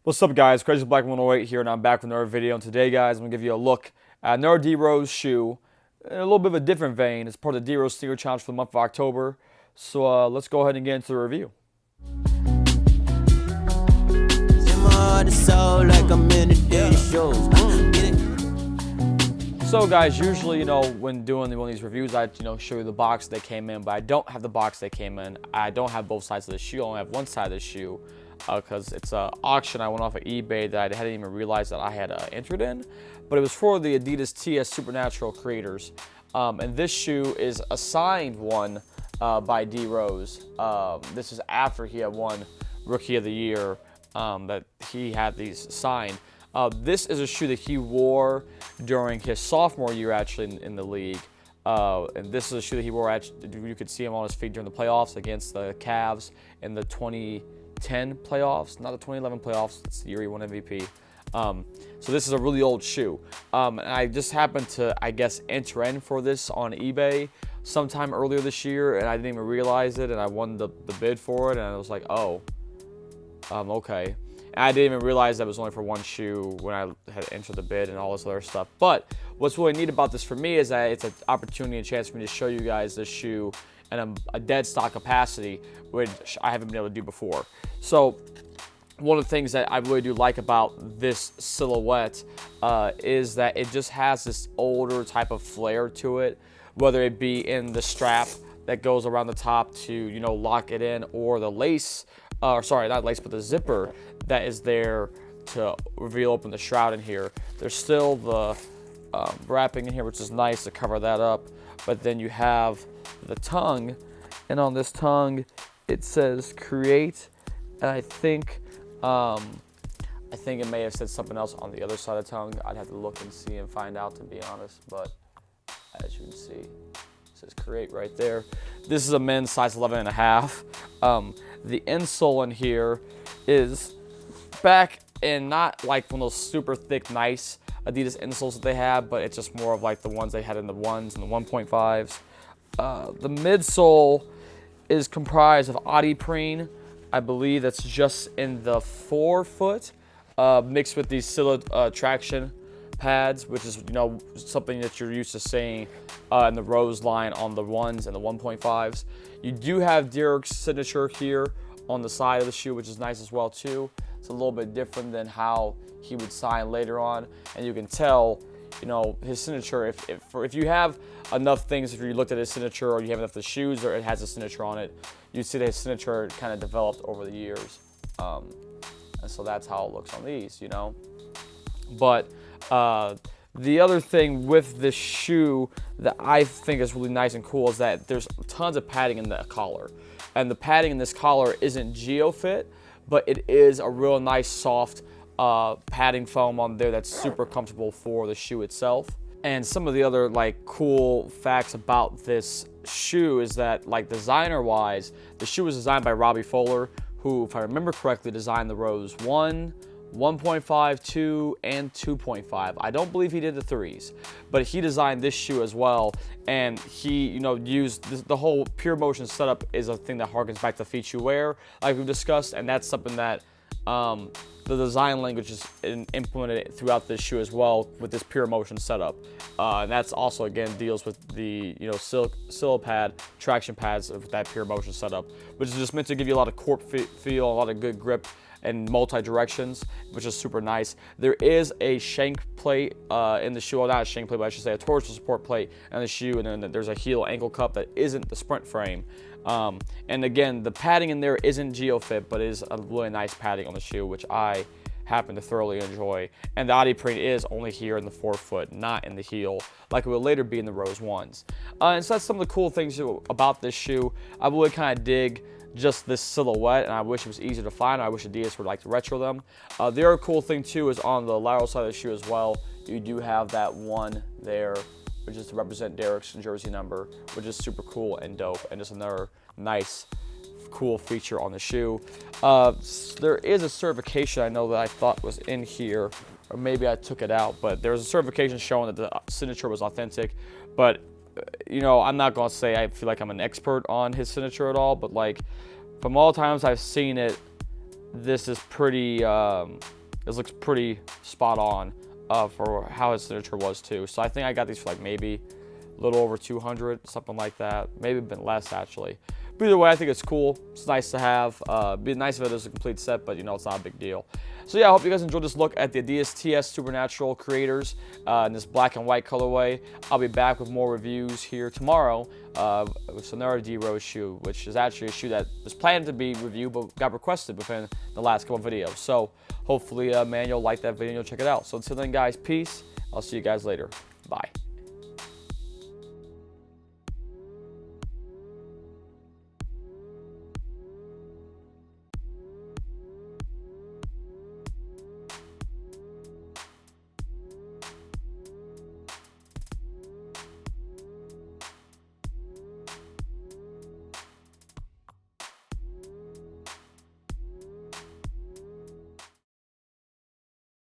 What's up, guys? Crazy Black 108 here, and I'm back with another video. And today, guys, I'm gonna give you a look at another Drose shoe in a little bit of a different vein. It's part of the Drose Sneaker Challenge for the month of October. So let's go ahead and get into the review. So, guys, usually, when doing one of these reviews, I, show you the box they came in, but I don't have the box they came in. I don't have both sides of the shoe. I only have one side of the shoe. Because it's an auction I went off of eBay that I hadn't even realized that I had entered in, but it was for the Adidas TS Supernatural creators, and this shoe is a signed one by Drose. This is after he had won Rookie of the Year, that he had these signed. This is a shoe that he wore during his sophomore year, actually, in the league. And this is a shoe that he wore, actually, you could see him on his feet during the playoffs against the Cavs in the 2010 playoffs, not the 2011 playoffs. It's the year he won MVP. So this is a really old shoe. And I just happened to, I guess, enter in for this on eBay sometime earlier this year, and I didn't even realize it, and I won the bid for it, and I was like, oh, okay. And I didn't even realize that it was only for one shoe when I had entered the bid and all this other stuff. But what's really neat about this for me is that it's an opportunity and chance for me to show you guys this shoe and a dead stock capacity, which I haven't been able to do before. So one of the things that I really do like about this silhouette is that it just has this older type of flair to it, whether it be in the strap that goes around the top to, lock it in, or the lace, or sorry, not lace, but the zipper that is there to reveal open the shroud in here. There's still the wrapping in here, which is nice to cover that up, but then you have the tongue, and on this tongue it says create, and I think it may have said something else on the other side of the tongue. I'd have to look and see and find out, to be honest, but as you can see, it says create right there. This is a men's size 11 and a half. The insole in here is back in not like one of those super thick, nice Adidas insoles that they have, but it's just more of like the ones they had in the 1s and the 1.5s. The midsole is comprised of Adidas. I believe that's just in the forefoot, mixed with these Silla traction pads, which is something that you're used to seeing in the Rose line on the 1s and the 1.5s. You do have Derek's signature here on the side of the shoe, which is nice as well too. It's a little bit different than how he would sign later on, and you can tell, his signature. If you have enough things, if you looked at his signature, or you have enough of the shoes, or it has a signature on it, you see that his signature kind of developed over the years, and so that's how it looks on these, But the other thing with this shoe that I think is really nice and cool is that there's tons of padding in the collar, and the padding in this collar isn't GeoFit, but it is a real nice soft padding foam on there that's super comfortable for the shoe itself. And some of the other cool facts about this shoe is that, designer wise, the shoe was designed by Robbie Fowler, who, if I remember correctly, designed the Rose 1, 1.5, 2, and 2.5. I don't believe he did the 3s, but he designed this shoe as well, and he, used the whole pure motion setup is a thing that harkens back to feet you wear, like we've discussed, and that's something that the design language is implemented throughout this shoe as well with this pure motion setup. And that's also, again, deals with the Silla pad, traction pads with that pure motion setup, which is just meant to give you a lot of corp feel, a lot of good grip and multi-directions, which is super nice. There is a shank plate in the shoe, well, not a shank plate, but I should say a torsion support plate in the shoe, and then there's a heel ankle cup that isn't the sprint frame. And again, the padding in there isn't GeoFit, but is a really nice padding on the shoe, which I happen to thoroughly enjoy. And the Adidas is only here in the forefoot, not in the heel, like it will later be in the Rose 1s. And so that's some of the cool things about this shoe. I really kind of dig just this silhouette, and I wish it was easier to find. I wish Adidas would like to retro them. The other cool thing too is on the lateral side of the shoe as well, you do have that one there, which is to represent Derek's jersey number, which is super cool and dope, and just another nice, cool feature on the shoe. There is a certification I know that I thought was in here, or maybe I took it out, but there's a certification showing that the signature was authentic. But I'm not gonna say I feel like I'm an expert on his signature at all, but from all times I've seen it, this is pretty, this looks pretty spot on for how his signature was too. So I think I got these for like maybe a little over 200, something like that. Maybe a bit less actually. But either way, I think it's cool. It's nice to have. Be nice if it is a complete set, but you know, it's not a big deal. So yeah, I hope you guys enjoyed this look at the Adidas TS Supernatural creators in this black and white colorway. I'll be back with more reviews here tomorrow with another Drose shoe, which is actually a shoe that was planned to be reviewed but got requested within the last couple of videos. So hopefully, man, you'll like that video and you'll check it out. So until then, guys, peace. I'll see you guys later. Bye.